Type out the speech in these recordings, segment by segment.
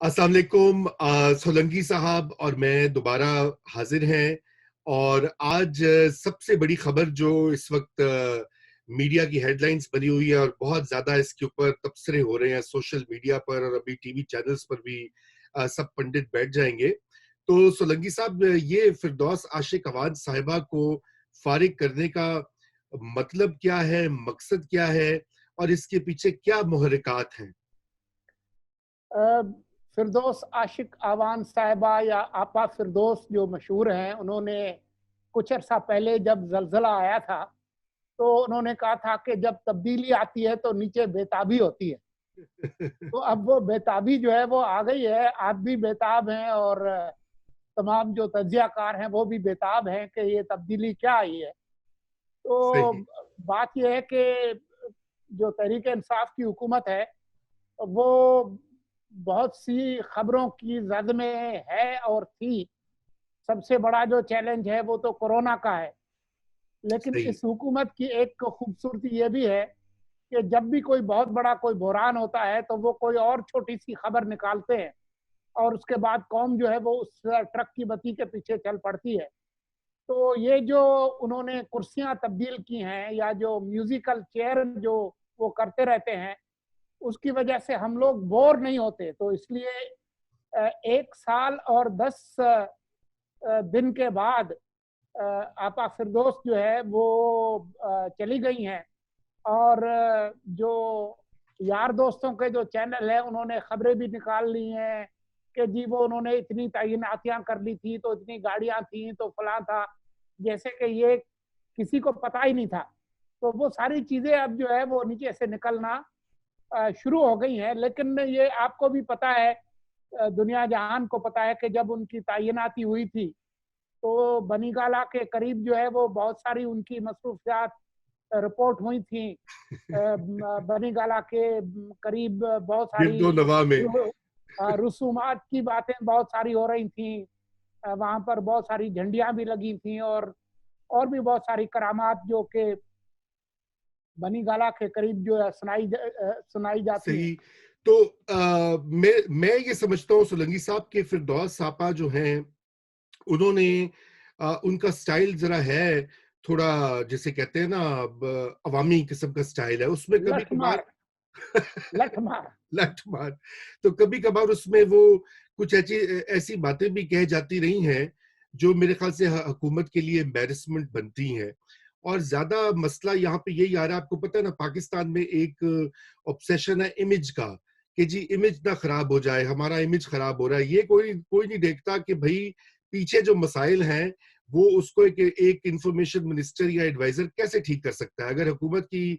अस्सलाम वालेकुम। सोलंकी साहब और मैं दोबारा हाजिर हैं। और आज सबसे बड़ी खबर जो इस वक्त मीडिया की हेडलाइंस बनी हुई है और बहुत ज्यादा इसके ऊपर तबसरे हो रहे हैं सोशल मीडिया पर और अभी टीवी चैनल्स पर भी सब पंडित बैठ जाएंगे। तो सोलंकी साहब, ये फिरदौस आशिक अवान साहिबा को फारिग करने का मतलब क्या है, मकसद क्या है और इसके पीछे क्या मुहर्रिकात हैं? फिरदौस आशिक आवान साहिबा या आपा फिरदौस जो मशहूर हैं, उन्होंने कुछ अर्सा पहले जब जलजला आया था तो उन्होंने कहा था कि जब तब्दीली आती है तो नीचे बेताबी होती है। तो अब वो बेताबी जो है वो आ गई है। आप भी बेताब हैं और तमाम जो तज्जियाकार हैं वो भी बेताब हैं कि ये तब्दीली क्या आई है। तो सही। बात यह है कि जो तहरीक इंसाफ की हुकूमत है वो बहुत सी खबरों की जद में है और थी। सबसे बड़ा जो चैलेंज है वो तो कोरोना का है, लेकिन सही। इस हुकूमत की एक खूबसूरती ये भी है कि जब भी कोई बहुत बड़ा कोई बहरान होता है तो वो कोई और छोटी सी खबर निकालते हैं और उसके बाद कौम जो है वो उस ट्रक की बत्ती के पीछे चल पड़ती है। तो ये जो उन्होंने कुर्सियां तब्दील की हैं या जो म्यूजिकल चेयर जो वो करते रहते हैं, उसकी वजह से हम लोग बोर नहीं होते। तो इसलिए 1 साल और 10 दिन के बाद आपा फिरदौस जो है वो चली गई हैं। और जो यार दोस्तों के जो चैनल है उन्होंने खबरें भी निकाल ली हैं कि जी वो उन्होंने इतनी तैनातियां कर ली थी, तो इतनी गाड़ियां थी, तो फलां था, जैसे कि ये किसी को पता ही नहीं था। तो वो सारी चीजें अब जो है वो नीचे से निकलना शुरू हो गई हैं। लेकिन ये आपको भी पता है, दुनिया जहान को पता है कि जब उनकी तैनाती हुई थी तो बनीगाला के करीब जो है वो बहुत सारी उनकी मसरूफियात रिपोर्ट हुई थी। बनीगाला के करीब बहुत सारी गिरदो नवा में। रसूमात की बातें बहुत सारी हो रही थी। वहां पर बहुत सारी झंडियां भी लगी थी और भी बहुत सारी करामात जो कि बनीगाला के करीब जो है सुनाई जाती हैं। सही। तो मैं ये समझता हूँ सोलंकी साहब के फिरदौस सापा जो हैं उन्होंने उनका स्टाइल जरा है थोड़ा, जिसे कहते हैं ना, अवामी किस्म का स्टाइल है उसमें कभी कभार। लठमार, लठमार। लठ मार। तो कभी कभार उसमें वो कुछ ऐसी ऐसी बातें भी कह जाती रही हैं जो मेरे ख्याल से हुकूमत के लिए एम्बेरसमेंट बनती हैं। और ज्यादा मसला यहाँ पे यही आ रहा है, आपको पता है ना, पाकिस्तान में एक ऑब्सेशन है इमेज का कि जी इमेज ना खराब हो जाए, हमारा इमेज खराब हो रहा है। ये कोई कोई नहीं देखता कि भाई पीछे जो मसाइल हैं वो उसको एक इंफॉर्मेशन मिनिस्टर या एडवाइजर कैसे ठीक कर सकता है। अगर हुकूमत की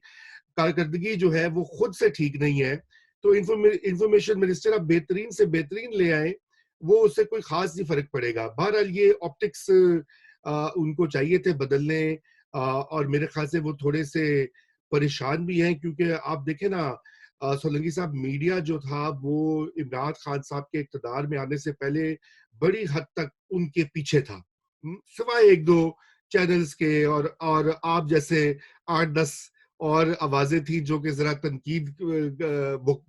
कारकर्दगी जो है वो खुद से ठीक नहीं है तो इंफॉर्मेशन मिनिस्टर आप बेहतरीन से बेहतरीन ले आए, वो उससे कोई खास नहीं फर्क पड़ेगा। बहरहाल ये ऑप्टिक्स उनको चाहिए थे बदलने। और मेरे ख्याल से वो थोड़े से परेशान भी हैं क्योंकि आप देखें ना, सोलंकी साहब, मीडिया जो था वो इमरान खान साहब के इक्तदार में आने से पहले बड़ी हद तक उनके पीछे था। सिवाय एक दो चैनल्स के और आप जैसे 8-10 और आवाजें थी जो कि जरा तनकीद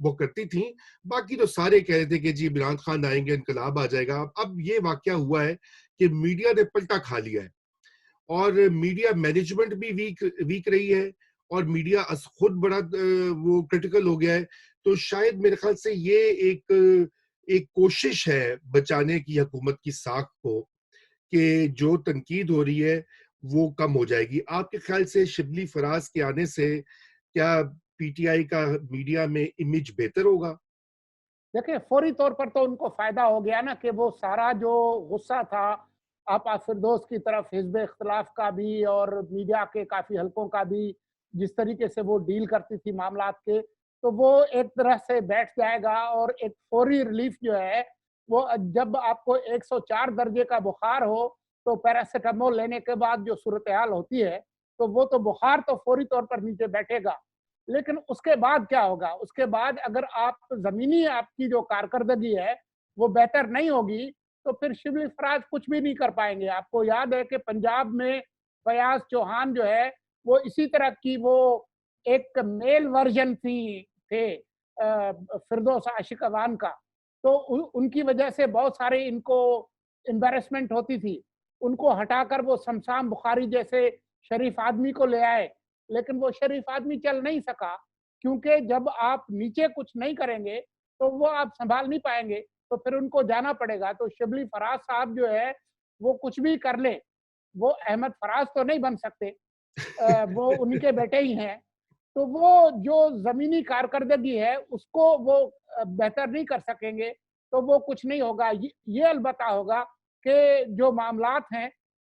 वो करती थी। बाकी तो सारे कह रहे थे कि जी इमरान खान आएंगे इनकलाब आ जाएगा। अब ये वाकया हुआ है कि मीडिया ने पलटा खा लिया है और मीडिया मैनेजमेंट भी वीक वीक रही है और मीडिया खुद बड़ा वो क्रिटिकल हो गया है। तो शायद मेरे ख्याल से ये एक एक कोशिश है बचाने की हुकूमत की साख को कि जो तनकीद हो रही है वो कम हो जाएगी। आपके ख्याल से शिबली फराज के आने से क्या पीटीआई का मीडिया में इमेज बेहतर होगा? देखिए, फौरी तौर पर तो उनको फायदा हो गया ना कि वो सारा जो गुस्सा था आपा फिरदौस की तरफ हिजब इख्तलाफ का भी और मीडिया के काफी हलकों का भी, जिस तरीके से वो डील करती थी मामलात के, तो वो एक तरह से बैठ जाएगा। और एक फौरी रिलीफ जो है वो, जब आपको 104 दर्जे का बुखार हो तो पैरासीटामोल लेने के बाद जो सूरत हाल होती है, तो वो तो बुखार तो फौरी तौर पर नीचे बैठेगा। लेकिन उसके बाद क्या होगा? उसके बाद अगर आप ज़मीनी आपकी जो कारकर्दगी है, वो बेहतर नहीं होगी, तो फिर शिबली फराज कुछ भी नहीं कर पाएँगे। आपको याद है कि पंजाब में फयाज़ चौहान जो है, वो इसी तरह की वो एक मेल वर्ज़न थी थे फिरदौस आशिक अवान का। تو उनकी वजह से बहुत सारे इनको एम्बैरेसमेंट होती थी। उनको हटाकर वो शमशान बुखारी जैसे शरीफ आदमी को ले आए, लेकिन वो शरीफ आदमी चल नहीं सका, क्योंकि जब आप नीचे कुछ नहीं करेंगे तो वो आप संभाल नहीं पाएंगे, तो फिर उनको जाना पड़ेगा। तो शिबली फराज साहब जो है वो कुछ भी कर ले, वो अहमद फराज तो नहीं बन सकते, वो उनके बेटे ही हैं। तो वो जो ज़मीनी कारकर्दगी है उसको वो बेहतर नहीं कर सकेंगे, तो वो कुछ नहीं होगा। ये अलबत्ता होगा कि जो मामलात हैं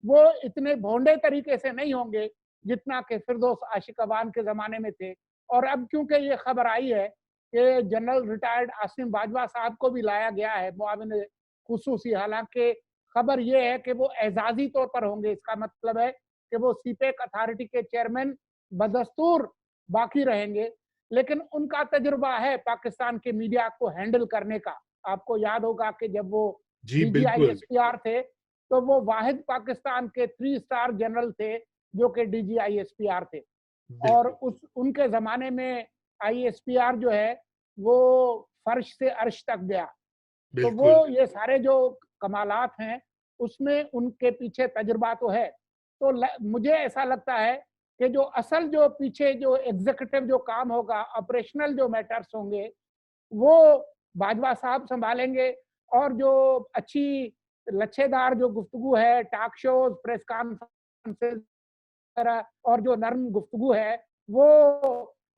वो इतने भोंडे तरीके से नहीं होंगे जितना कि फिरदौस आशिक अवान के ज़माने में थे। और अब क्योंकि ये खबर आई है कि जनरल रिटायर्ड आसिम बाजवा साहब को भी लाया गया है मुआविन खुसूसी, हालांकि खबर ये है कि वो एजाजी तौर पर होंगे। इसका मतलब है कि वो सीपेक अथॉरिटी के चेयरमैन बदस्तूर बाकी रहेंगे, लेकिन उनका तजुर्बा है पाकिस्तान के मीडिया को हैंडल करने का। आपको याद होगा कि जब वो जी, बिल्कुल, डीजीआईएसपीआर थे, तो वो वाहिद पाकिस्तान के 3 स्टार जनरल थे जो कि डीजीआईएसपीआर थे। और बिल्कुल, उस उनके ज़माने में आईएसपीआर जो है वो फर्श से अर्श तक गया। तो बिल्कुल। वो ये सारे जो कमालात हैं, उसमें उनके पीछे तजुर्बा तो है। तो मुझे ऐसा लगता है कि जो असल जो पीछे जो एग्जीक्यूटिव जो काम होगा, ऑपरेशनल जो मैटर्स होंगे, वो बाजवा साहब संभालेंगे। और जो अच्छी लच्छेदार जो गुफ्तगू है, टॉक शोज़, प्रेस कॉन्फ्रेंसेस वगैरह, और जो नर्म गुफ्तगू है, वो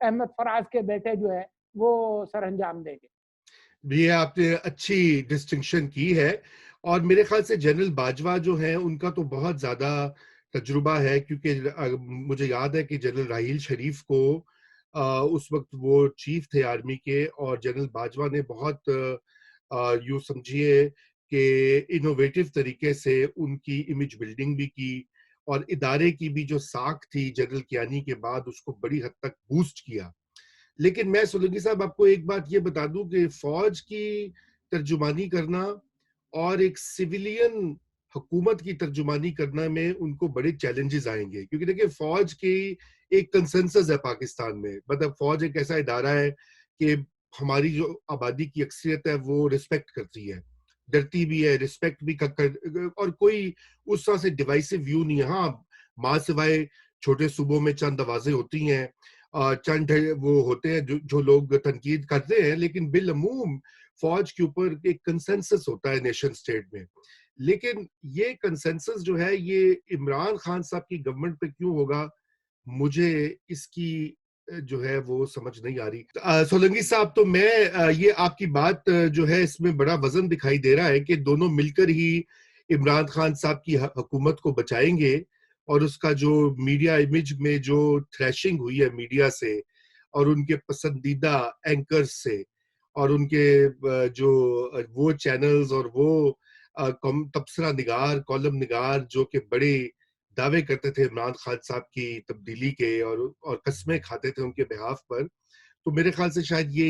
अहमद फराज के बेटे जो है, वो सरअंजाम देंगे। ये आपने अच्छी डिस्टिंक्शन की है और मेरे ख्याल से जनरल बाजवा जो हैं उनका तो बहुत ज़्यादा तजुर्बा है क्योंकि मुझे याद है कि जनरल राहील शरीफ को उस वक्त वो चीफ थे आर्मी के और जनरल बाजवा ने बहुत यूँ समझिए कि इनोवेटिव तरीके से उनकी इमेज बिल्डिंग भी की और इदारे की भी जो साख थी जनरल कियानी के बाद उसको बड़ी हद तक बूस्ट किया। लेकिन मैं सोलंकी साहब आपको एक बात ये बता दूं कि फौज की तर्जुमानी करना और एक सिविलियन हुकूमत की तर्जुमानी करना में उनको बड़े चैलेंजेस आएंगे क्योंकि देखिए फौज की एक कंसेंसस है पाकिस्तान में, मतलब फौज एक ऐसा इदारा है कि हमारी जो आबादी की अक्सरियत है वो रिस्पेक्ट करती है, डरती भी है, रिस्पेक्ट भी और कोई उस तरह से डिवाइसिव व्यू नहीं है। हाँ, माँ सिवाय छोटे सूबों में चंद आवाजें होती हैं, चंद वो होते हैं जो लोग तनकीद करते हैं, लेकिन बिलअमूम फौज के ऊपर एक कंसेंसस होता है नेशन स्टेट में। लेकिन ये कंसेंसस जो है ये इमरान खान साहब की गवर्नमेंट पे क्यों होगा, मुझे इसकी जो है वो समझ नहीं आ रही। सोलंकी साहब, तो मैं ये आपकी बात जो है इसमें बड़ा वजन दिखाई दे रहा है कि दोनों मिलकर ही इमरान खान साहब की हुकूमत को बचाएंगे और उसका जो मीडिया इमेज में जो थ्रैशिंग हुई है मीडिया से और उनके पसंदीदा एंकर्स से और उनके जो वो चैनल्स और वो तबसरा निगार, कॉलम निगार जो कि बड़े दावे करते थे इमरान खान साहब की तब्दीली के और कस्में खाते थे उनके बिहाफ पर, तो मेरे ख्याल से शायद ये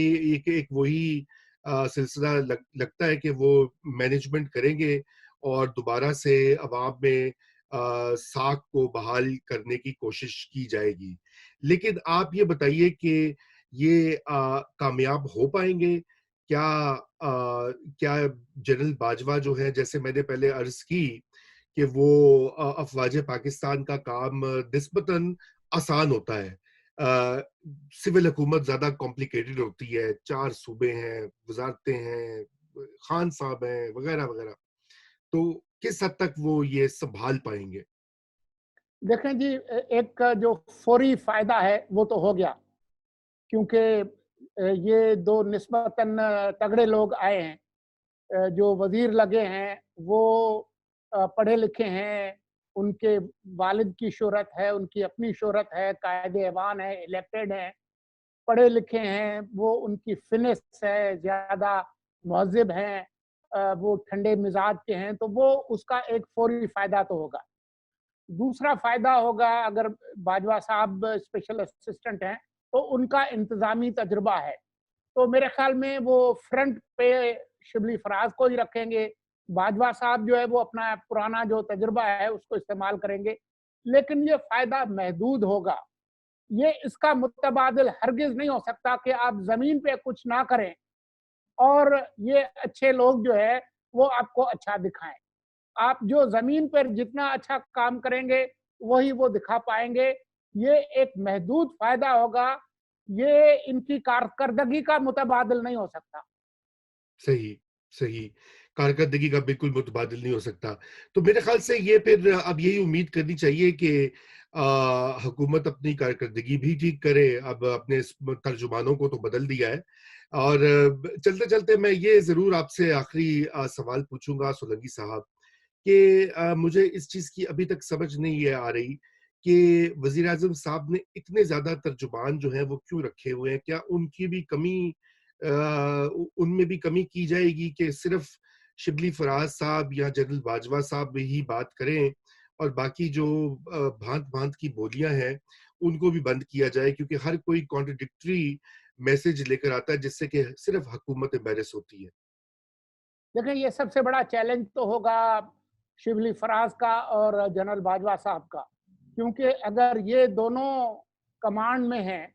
एक वही सिलसिला लगता है कि वो मैनेजमेंट करेंगे और दोबारा से अवाम में साख को बहाल करने की कोशिश की जाएगी। लेकिन आप ये बताइए कि ये कामयाब हो पाएंगे क्या? क्या जनरल बाजवा जो है, जैसे मैंने पहले अर्ज की कि वो अफवाज पाकिस्तान का काम निस्बतन आसान होता है, सिविल हुकूमत ज्यादा कॉम्प्लिकेटेड होती है, 4 सूबे हैं, वजारतें हैं, खान साहब हैं, वगैरह वगैरह, तो किस हद तक वो ये संभाल पाएंगे? देखें जी, एक जो फौरी फ़ायदा है वो तो हो गया, क्योंकि ये 2 निस्बतन तगड़े लोग आए हैं। जो वज़ीर लगे हैं वो पढ़े लिखे हैं, उनके वालिद की शोहरत है, उनकी अपनी शोहरत है, कायदे-ऐवान है, इलेक्टेड हैं, पढ़े लिखे हैं, वो उनकी फिनिश है, ज़्यादा मुहज़्ज़िब हैं, वो ठंडे मिजाज के हैं, तो वो उसका एक फौरी फ़ायदा तो होगा। दूसरा फ़ायदा होगा, अगर बाजवा साहब स्पेशल असिस्टेंट हैं, तो उनका इंतज़ामी तजुर्बा है। तो मेरे ख़्याल में वो फ्रंट पे शिबली फराज को ही रखेंगे। बाजवा साहब जो है वो अपना पुराना जो तजुर्बा है उसको इस्तेमाल करेंगे। लेकिन ये फ़ायदा महदूद होगा। ये इसका मुतबादिल हरगिज़ नहीं हो सकता कि आप ज़मीन पे कुछ ना करें اور یہ اچھے لوگ جو ہے وہ آپ کو اچھا دکھائیں. آپ جو زمین پر جتنا اچھا کام کریں گے وہی وہ دکھا پائیں گے. یہ ایک محدود فائدہ ہوگا، یہ ان کی کارکردگی کا متبادل نہیں ہو سکتا. صحیح، صحیح۔ کارکردگی کا بالکل متبادل نہیں ہو سکتا۔ تو میرے خیال سے یہ پھر اب یہی امید کرنی چاہیے کہ حکومت اپنی کارکردگی بھی ٹھیک کرے، اب اپنے ترجمانوں کو تو بدل دیا ہے۔ اور چلتے چلتے میں یہ ضرور آپ سے آخری سوال پوچھوں گا سولنگی صاحب، کہ مجھے اس چیز کی ابھی تک سمجھ نہیں یہ آ رہی کہ وزیر اعظم صاحب نے اتنے زیادہ ترجمان جو ہیں وہ کیوں رکھے ہوئے ہیں؟ کیا ان کی بھی کمی ان میں بھی کمی کی جائے گی کہ صرف شبلی فراز صاحب یا جنرل باجوہ صاحب ہی بات کریں اور باقی جو بھانت بھانت کی بولیاں ہیں ان کو بھی بند کیا جائے، کیونکہ ہر کوئی کانٹرڈکٹری میسج لے کر آتا ہے جس سے کہ صرف حکومت امبیرس ہوتی ہے۔ دیکھیں یہ سب سے بڑا چیلنج تو ہوگا شبلی فراز کا اور جنرل باجوہ صاحب کا، کیونکہ اگر یہ دونوں کمانڈ میں ہیں،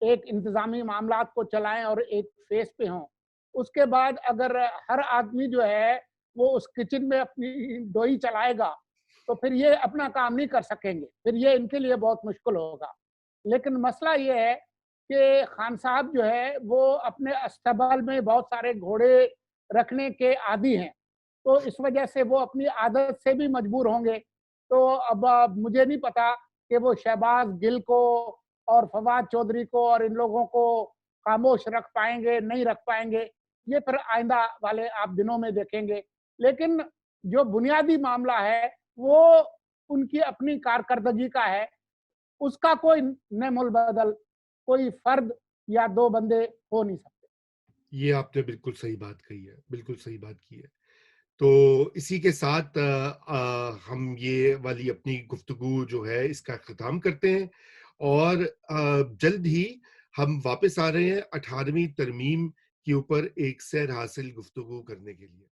ایک انتظامی معاملات کو چلائیں اور ایک فیس پہ ہوں، اس کے بعد اگر ہر آدمی جو ہے وہ اس کچن میں اپنی ڈوئی چلائے گا تو پھر یہ اپنا کام نہیں کر سکیں گے، پھر یہ ان کے لیے بہت مشکل ہوگا. لیکن مسئلہ یہ ہے کہ خان صاحب جو ہے وہ اپنے استبل میں بہت سارے گھوڑے رکھنے کے عادی ہیں، تو اس وجہ سے وہ اپنی عادت سے بھی مجبور ہوں گے. تو اب مجھے نہیں پتا کہ وہ شہباز گل کو اور فواد چودھری کو اور ان لوگوں کو خاموش رکھ پائیں گے نہیں رکھ پائیں گے، یہ پھر آئندہ والے آپ دنوں میں دیکھیں گے. لیکن جو بنیادی معاملہ ہے وہ ان کی اپنی کارکردگی کا ہے، اس کا کوئی نعم البدل کوئی فرد یا دو بندے ہو نہیں سکتے. یہ آپ نے بالکل صحیح بات کہی ہے، بالکل صحیح بات کی ہے۔ تو اسی کے ساتھ ہم یہ والی اپنی گفتگو جو ہے اس کا اختتام کرتے ہیں، اور جلد ہی ہم واپس آ رہے ہیں 18ویں ترمیم کے اوپر ایک سیر حاصل گفتگو کرنے کے لیے۔